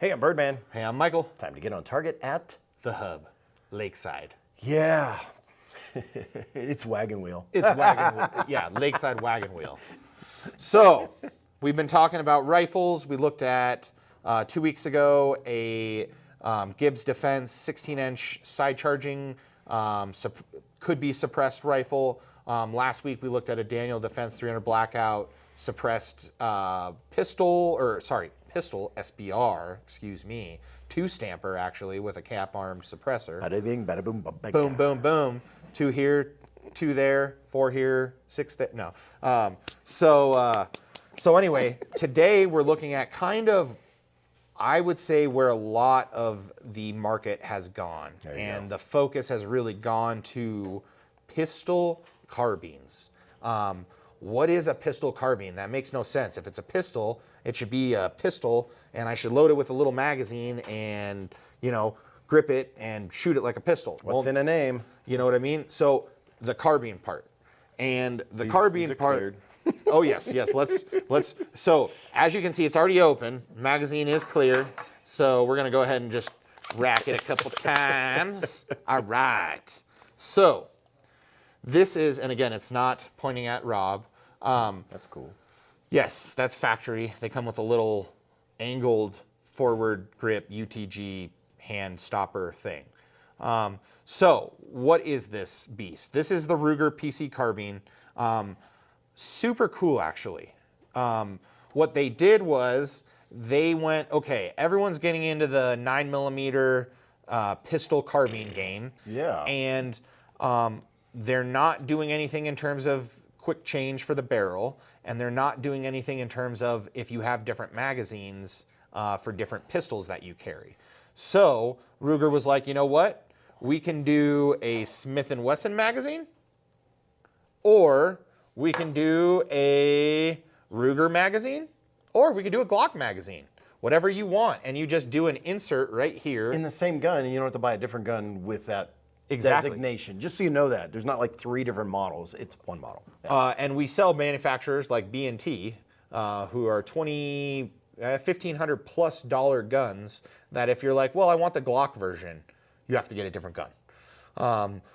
Hey, I'm Birdman. Hey, I'm Michael. Time to get on target at The Hub, Lakeside. yeah. It's Wagon Wheel. It's wagon wheel. Yeah, Lakeside Wagon Wheel. So, we've been talking about rifles. We looked at 2 weeks ago a Gibbs Defense 16-inch side charging could be suppressed rifle. Last week we looked at a Daniel Defense 300 Blackout suppressed pistol SBR, excuse me, two stamper actually with a cap armed suppressor. Bada bing, bada boom, Boom, boom, boom. 2 here, 2 there, 4 here, 6 there. No. So anyway, today we're looking at kind of, I would say, where a lot of the market has gone. And the focus has really gone to pistol carbines. What is a pistol carbine? That makes no sense. If it's a pistol, it should be a pistol, and I should load it with a little magazine and, grip it and shoot it like a pistol. What's in a name? You know what I mean? So the carbine part. And the carbine part. Cleared. Oh yes. Let's so as you can see, it's already open. Magazine is clear. So we're gonna go ahead and just rack it a couple times. All right. So this is, and again, it's not pointing at Rob. That's cool. Yes, that's factory. They come with a little angled forward grip UTG hand stopper thing. So what is this beast? This is the Ruger PC carbine. Super cool, actually. What they did was they went, okay, everyone's getting into the 9mm pistol carbine game. Yeah. And they're not doing anything in terms of quick change for the barrel, and they're not doing anything in terms of if you have different magazines for different pistols that you carry. So Ruger was like, you know what? We can do a Smith & Wesson magazine, or we can do a Ruger magazine, or we could do a Glock magazine. Whatever you want, and you just do an insert right here. In the same gun, and you don't have to buy a different gun with that Exactly. designation. Just so you know that. There's not like 3 different models. It's one model. Yeah. And we sell manufacturers like B&T, who are $1,500 plus guns that if you're like, well, I want the Glock version, you have to get a different gun.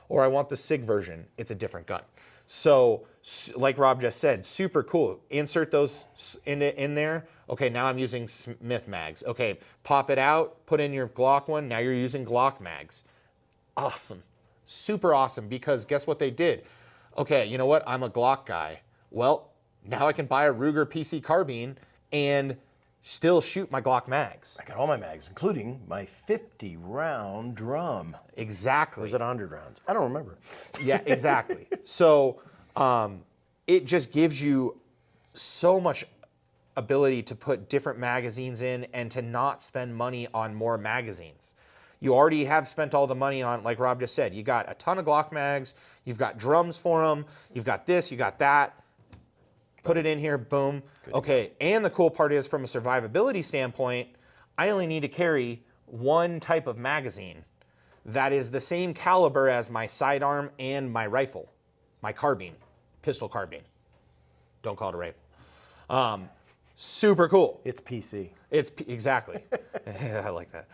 Or I want the SIG version, it's a different gun. So, like Rob just said, super cool. Insert those in there. Okay, now I'm using Smith mags. Okay, pop it out, put in your Glock one, now you're using Glock mags. Awesome. Super awesome, because guess what they did? Okay, you know what? I'm a Glock guy. Well, now I can buy a Ruger PC carbine and still shoot my Glock mags. I got all my mags, including my 50-round drum. Exactly. Or is it 100 rounds? I don't remember. Yeah, exactly. So it just gives you so much ability to put different magazines in and to not spend money on more magazines. You already have spent all the money on, like Rob just said, you got a ton of Glock mags, you've got drums for them, you've got this, you got that. Put it in here, boom. Okay, and the cool part is from a survivability standpoint, I only need to carry one type of magazine that is the same caliber as my sidearm and my rifle, my carbine, pistol carbine. Don't call it a rifle. Super cool. It's PC. Exactly. I like that.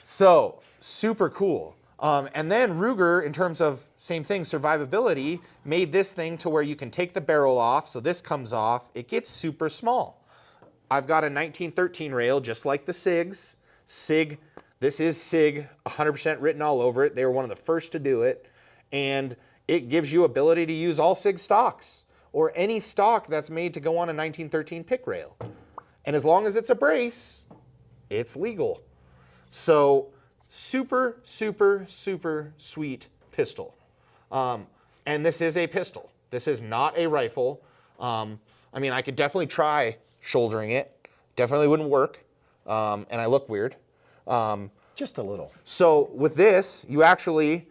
So super cool. And then Ruger, in terms of same thing, survivability, made this thing to where you can take the barrel off. So this comes off. It gets super small. I've got a 1913 rail, just like the SIGs. SIG, this is SIG, 100% written all over it. They were one of the first to do it. And it gives you ability to use all SIG stocks or any stock that's made to go on a 1913 pick rail. And as long as it's a brace, it's legal. So super, super, super sweet pistol. And this is a pistol. This is not a rifle. I mean, I could definitely try shouldering it. Definitely wouldn't work. And I look weird. Just a little. So with this, you actually,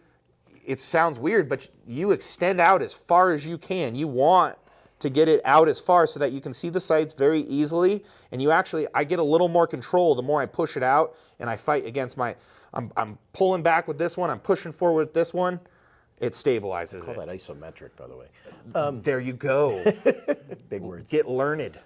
it sounds weird, but you extend out as far as you can. You want to get it out as far so that you can see the sights very easily. And you actually, I get a little more control the more I push it out and I fight against my, I'm pulling back with this one, I'm pushing forward with this one. It stabilizes Call it. that isometric, by the way. There you go. Big words. Get learned.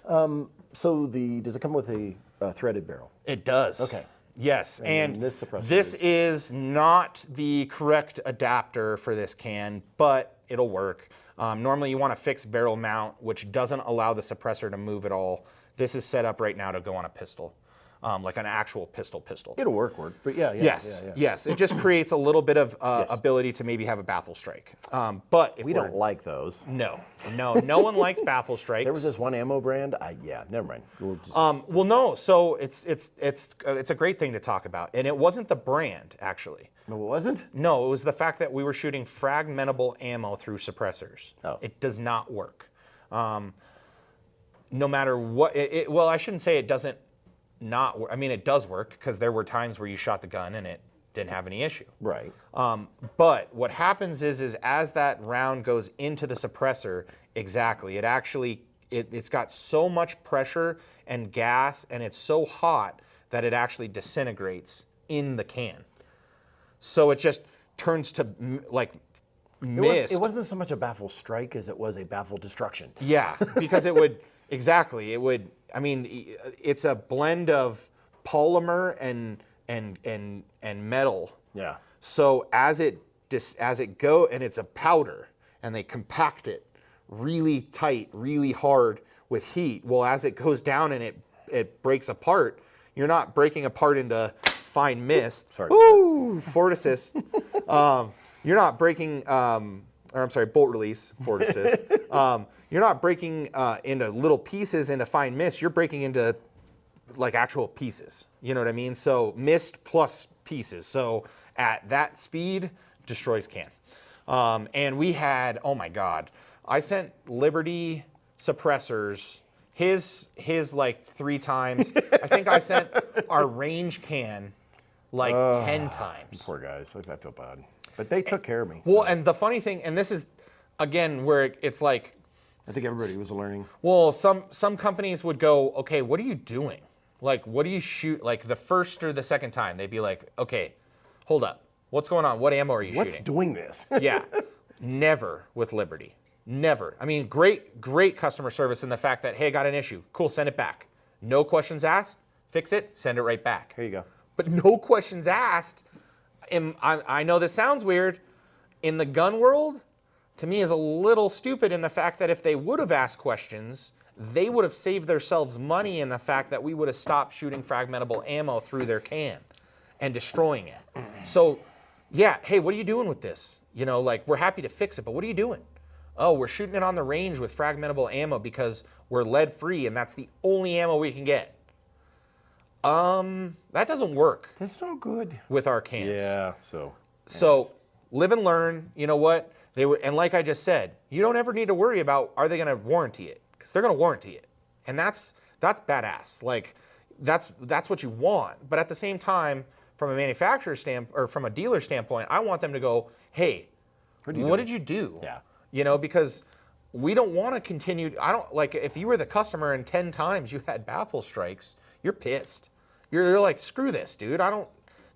So does it come with a threaded barrel. It does. Okay. Yes, and then this suppressor this is not the correct adapter for this can, but it'll work. Normally you want a fixed barrel mount, which doesn't allow the suppressor to move at all. This is set up right now to go on a pistol, like an actual pistol. It'll work, but yeah. Yes, yeah. yes. It just creates a little bit of ability to maybe have a baffle strike. But if We don't like those. no one likes baffle strikes. There was this one ammo brand. Never mind. We'll just, Well, no. So it's a great thing to talk about, and it wasn't the brand actually. no, it wasn't. No, it was the fact that we were shooting fragmentable ammo through suppressors. Oh. It does not work. No matter what. Well, I shouldn't say it doesn't not work. I mean, it does work because there were times where you shot the gun and it didn't have any issue. Right. But what happens is as that round goes into the suppressor, exactly, it's got so much pressure and gas, and it's so hot that it actually disintegrates in the can. So it just turns to like mist. It wasn't so much a baffle strike as it was a baffle destruction. Yeah, because it would, exactly, it would, I mean, it's a blend of polymer and metal. Yeah. So as it go, and it's a powder, and they compact it really tight, really hard with heat. Well, as it goes down and it breaks apart, you're not breaking apart into fine mist. Sorry. Woo! Forward assist. You're not breaking, bolt release, forward assist. You're not breaking into little pieces into fine mist. You're breaking into like actual pieces. You know what I mean? So mist plus pieces. So at that speed, destroys can. And we had, oh my God, I sent Liberty suppressors, his like 3 times. I think I sent our range can like 10 times. Poor guys. I feel bad. But they took care of me. Well, and the funny thing, and this is, again, where it's like, I think everybody was learning. well, some companies would go, okay, what are you doing? Like, what do you shoot? Like the first or the second time, they'd be like, okay, hold up. What's going on? What ammo are you What's shooting? doing this? Yeah, never with Liberty. Never. I mean, great customer service in the fact that, hey, I got an issue. Cool, send it back. No questions asked, fix it, send it right back. Here you go. But no questions asked. I know this sounds weird. In the gun world, to me, is a little stupid in the fact that if they would have asked questions, they would have saved themselves money in the fact that we would have stopped shooting fragmentable ammo through their can and destroying it. So, yeah, hey, what are you doing with this? You know, like, we're happy to fix it, but what are you doing? Oh, we're shooting it on the range with fragmentable ammo because we're lead free and that's the only ammo we can get. That doesn't work That's no good. with our cans. Yeah. So live and learn. You know what? And like I just said, you don't ever need to worry about are they going to warranty it, because they're going to warranty it, and that's badass. Like that's what you want. But at the same time, from a manufacturer standpoint or from a dealer standpoint, I want them to go, hey, what did you do? Yeah. You know, because we don't want to continue. I don't like if you were the customer and 10 times you had baffle strikes, you're pissed. You're like, screw this, dude.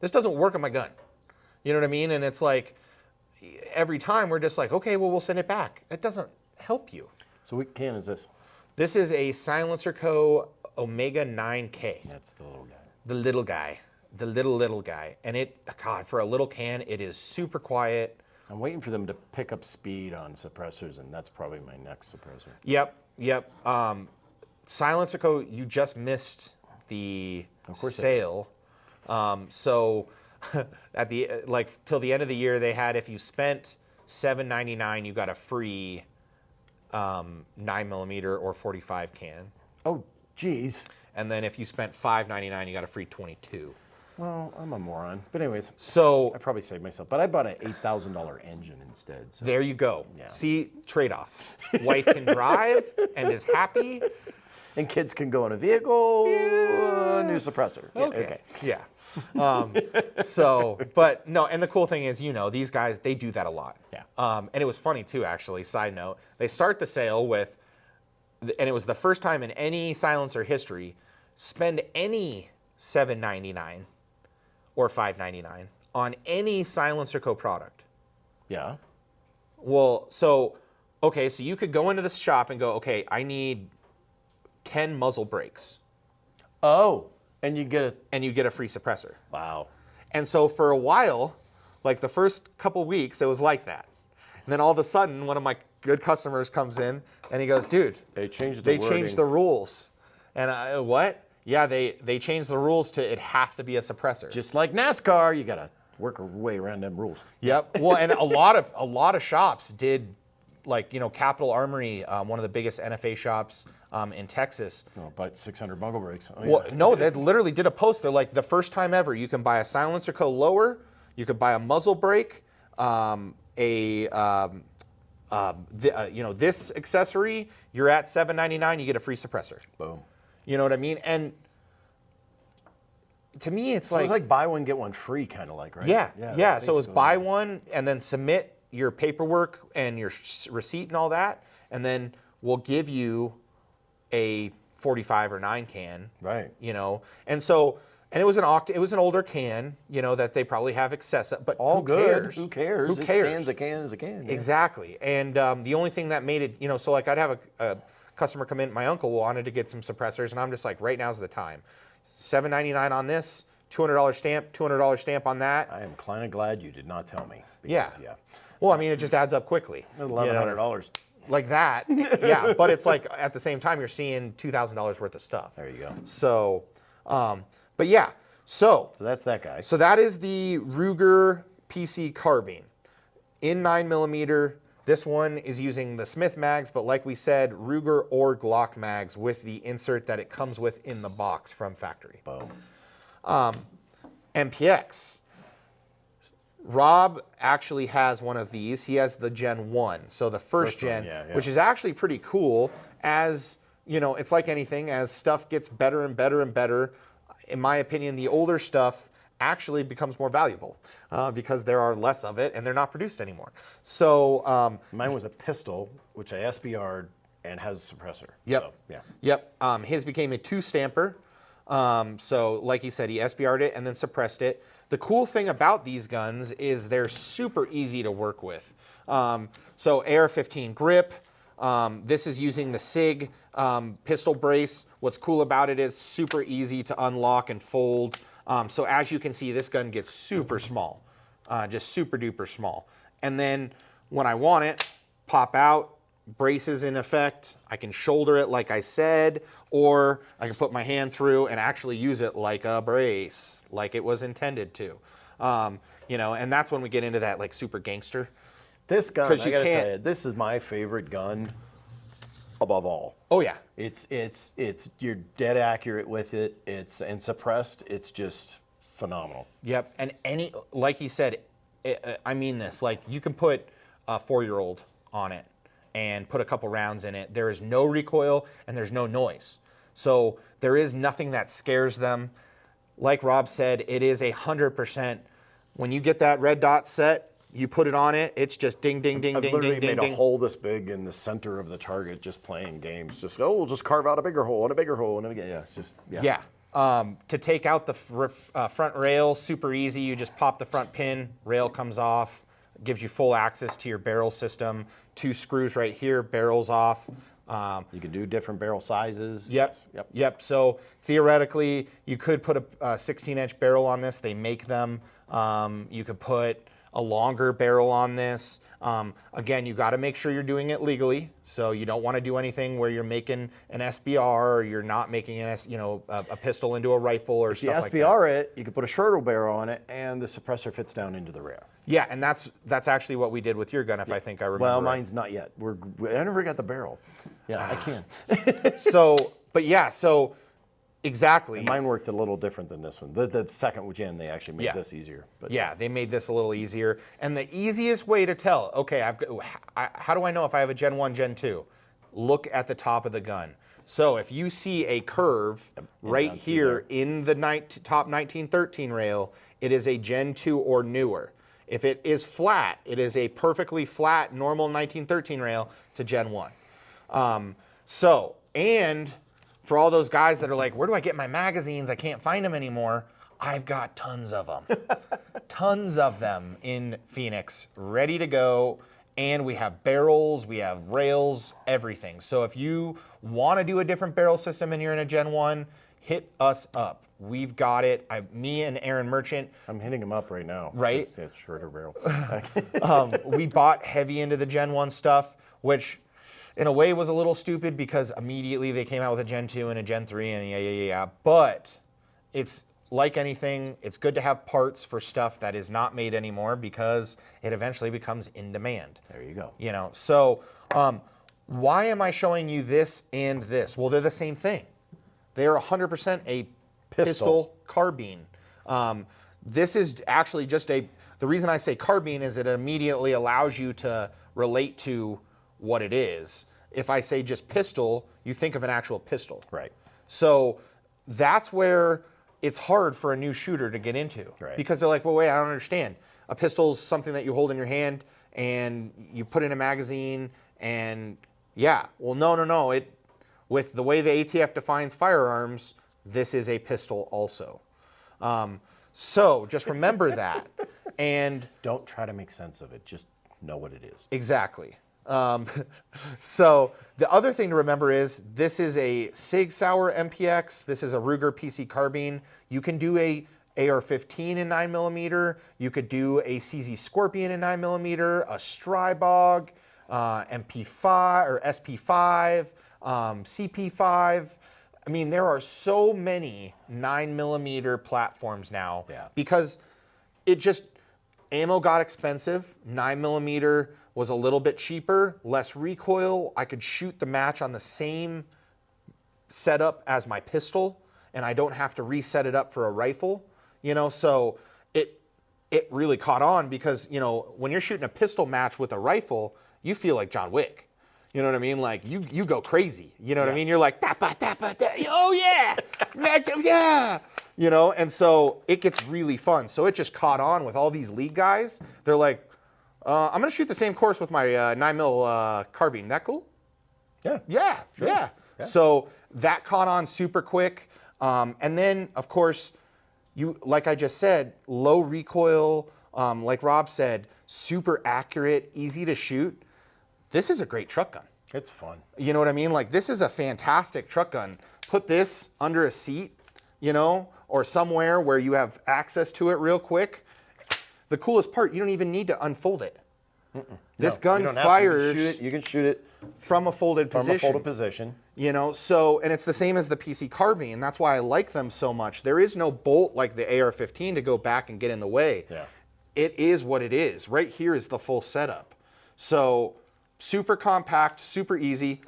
This doesn't work on my gun. You know what I mean? And it's like every time we're just like, okay, well, we'll send it back. That doesn't help you. So what can is this? This is a Silencer Co. Omega 9K. That's the little guy. The little guy. The little guy. And God, for a little can, it is super quiet. I'm waiting for them to pick up speed on suppressors, and that's probably my next suppressor. Yep. Silencer Co., you just missed the sale. So at the till the end of the year, they had, if you spent $7.99, you got a free 9mm or 45 can. Oh, geez. And then if you spent $5.99, you got a free 22. Well, I'm a moron. But anyways, So I probably saved myself. But I bought an $8,000 engine instead. So. there you go. Yeah. See, trade-off. Wife can drive and is happy. And kids can go in a vehicle, new suppressor. Yeah, Okay. Yeah. But no, and the cool thing is, these guys, they do that a lot. Yeah. And it was funny too, actually, side note. They start the sale with, and it was the first time in any silencer history, spend any $7.99 or $5.99 on any Silencer Co. product. Yeah. Well, so you could go into the shop and go, okay, I need 10 muzzle brakes. Oh. And you get a and you get a free suppressor. wow. And so for a while, like the first couple weeks, it was like that. And then all of a sudden, one of my good customers comes in and he goes, dude, They changed the they wording. changed the rules. And I, what? Yeah, they changed the rules to it has to be a suppressor. Just like NASCAR, you gotta work your way around them rules. Yep. Well, and a lot of shops did, like, you know, Capital Armory, one of the biggest NFA shops in Texas. Oh, but 600 bungle brakes. Oh, Well, yeah. no, they literally did a post. They're like, the first time ever, you can buy a silencer co lower, you could buy a muzzle brake, you know, this accessory. You're at $7.99. You get a free suppressor. Boom. You know what I mean? And to me, it's It like, was like buy one get one free, kind of like, right? yeah. that's So it was basically buy what it one and then submit your paperwork and your receipt and all that, and then we'll give you a 45 or 9 can. Right. You know, and so. And it was an older can, you know, that they probably have excessive, but All who good. cares? Who cares? Who It's cares? Cans, a can is a can. Yeah. Exactly. And the only thing that made it, you know, so like I'd have a customer come in, my uncle wanted to get some suppressors, and I'm just like, right now's the time. $7.99 on this, $200 stamp on that. I am kind of glad you did not tell me. Yeah. Because, yeah. Well, I mean, it just adds up quickly. $1,100. Like that. Yeah. But it's like at the same time, you're seeing $2,000 worth of stuff. There you go. So, but yeah. So So that's that guy. So that is the Ruger PC carbine in 9mm. This one is using the Smith mags, but like we said, Ruger or Glock mags with the insert that it comes with in the box from factory. Boom. MPX. Rob actually has one of these. He has the Gen 1, so the first one, gen, yeah. which is actually pretty cool. As you know, it's like anything, as stuff gets better and better and better, in my opinion, the older stuff actually becomes more valuable because there are less of it and they're not produced anymore. So Mine was a pistol, which I SBR'd and has a suppressor. Yep. So, yeah. Yep. His became a 2-stamper. So like he said, he SBR'd it and then suppressed it. The cool thing about these guns is they're super easy to work with. So AR-15 grip. This is using the SIG pistol brace. What's cool about it is super easy to unlock and fold. So as you can see, this gun gets super small, just super duper small. And then when I want it, pop out, braces in effect. I can shoulder it like I said, or I can put my hand through and actually use it like a brace, like it was intended to. You know, and that's when we get into that like super gangster. This gun, 'Cause I you gotta can't- tell you, this is my favorite gun above all. Oh yeah, It's you're dead accurate with it. And suppressed. It's just phenomenal. yep. And any, like he said, I mean this, like you can put a 4-year-old on it and put a couple rounds in it. There is no recoil and there's no noise. So there is nothing that scares them. Like Rob said, it is 100%. When you get that red dot set, you put it on it, it's just ding, ding, ding, I've ding, literally ding, ding, made ding. a hole this big in the center of the target just playing games. Just we'll just carve out a bigger hole and a bigger hole and again, yeah, it's just Yeah. To take out the front rail, super easy. You just pop the front pin, rail comes off, gives you full access to your barrel system. 2 screws right here, barrels off. You can do different barrel sizes. Yep. Yep. Yep. So theoretically, you could put a 16-inch barrel on this. They make them. You could put a longer barrel on this. Again, you got to make sure you're doing it legally. So you don't want to do anything where you're making an SBR or you're not making a pistol into a rifle or If you stuff like that. SBR it, you can put a shorter barrel on it, and the suppressor fits down into the rear. Yeah, and that's actually what we did with your gun, if I think I remember. Well, right. mine's not yet. I never got the barrel. Yeah, I can. So, but yeah, so exactly. Mine worked a little different than this one. The second gen, they actually made Yeah. this easier. But Yeah, they made this a little easier. And the easiest way to tell, okay, how do I know if I have a Gen 1, Gen 2? Look at the top of the gun. So if you see a curve right down through here in the top 1913 rail, it is a Gen 2 or newer. If it is flat, it is a perfectly flat, normal 1913 rail, it's a Gen 1. And for all those guys that are like, where do I get my magazines? I can't find them anymore. I've got tons of them. Tons of them in Phoenix, ready to go. And we have barrels, we have rails, everything. So if you want to do a different barrel system and you're in a Gen 1, hit us up. We've got it. Me and Aaron Merchant, I'm hitting them up right now. Right? It's shorter barrel. we bought heavy into the Gen 1 stuff, which in a way was a little stupid because immediately they came out with a Gen 2 and a Gen 3 and yeah. But it's like anything, it's good to have parts for stuff that is not made anymore because it eventually becomes in demand. There you go. You know, so why am I showing you this and this? Well, they're the same thing. They are 100% a pistol carbine. This is actually just the reason I say carbine is it immediately allows you to relate to what it is. If I say just pistol, you think of an actual pistol. Right. So that's where it's hard for a new shooter to get into. Right. Because they're like, well, wait, I don't understand. A pistol is something that you hold in your hand and you put in a magazine and yeah. Well, no. With the way the ATF defines firearms, this is a pistol also. So just remember that. And Don't try to make sense of it. Just know what it is. exactly. So the other thing to remember is this is a Sig Sauer MPX. This is a Ruger PC carbine. You can do a AR-15 in 9mm. You could do a CZ Scorpion in 9mm, a Strybog, MP5 or SP5, CP5. I mean, there are so many 9mm platforms now because ammo got expensive. 9mm was a little bit cheaper, less recoil. I could shoot the match on the same setup as my pistol, and I don't have to reset it up for a rifle. You know, so it really caught on because, you know, when you're shooting a pistol match with a rifle, you feel like John Wick. You know what I mean? Like you go crazy. You know what I mean? You're like, oh yeah, yeah. You know, and so it gets really fun. So it just caught on with all these league guys. They're like, I'm gonna shoot the same course with my 9mm carbine. That cool? Yeah. Yeah, Sure. yeah. So that caught on super quick. And then, of course, like I just said, low recoil, like Rob said, super accurate, easy to shoot. This is a great truck gun. It's fun. You know what I mean? Like, this is a fantastic truck gun. Put this under a seat, you know, or somewhere where you have access to it real quick. The coolest part, you don't even need to unfold it. This gun fires You can shoot it from a folded from position. a folded position. You know, so, and it's the same as the PC carbine. That's why I like them so much. There is no bolt like the AR-15 to go back and get in the way. Yeah. It is what it is. Right here is the full setup. So, super compact, super easy.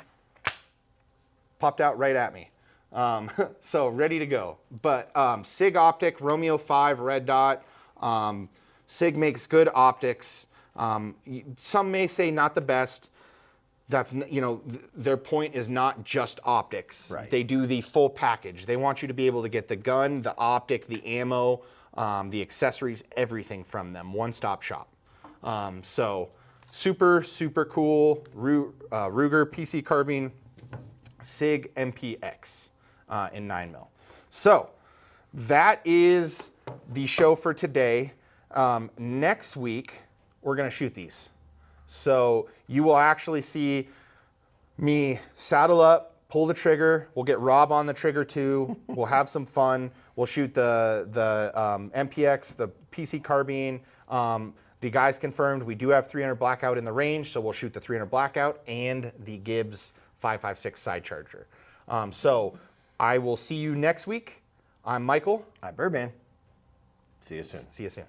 Popped out right at me. So, ready to go. But SIG Optic, Romeo 5 red dot. SIG makes good optics. Some may say not the best. That's, you know, their point is not just optics. Right. They do the full package. They want you to be able to get the gun, the optic, the ammo, the accessories, everything from them. One-stop shop. So super, super cool. Ruger PC carbine, SIG MPX in 9mm. So that is the show for today. Next week, we're going to shoot these. So you will actually see me saddle up, pull the trigger. We'll get Rob on the trigger too. We'll have some fun. We'll shoot the MPX, the PC carbine. The guys confirmed we do have 300 blackout in the range, so we'll shoot the 300 blackout and the Gibbs 556 side charger. So I will see you next week. I'm Michael. I'm Birdman. See you soon. See you soon.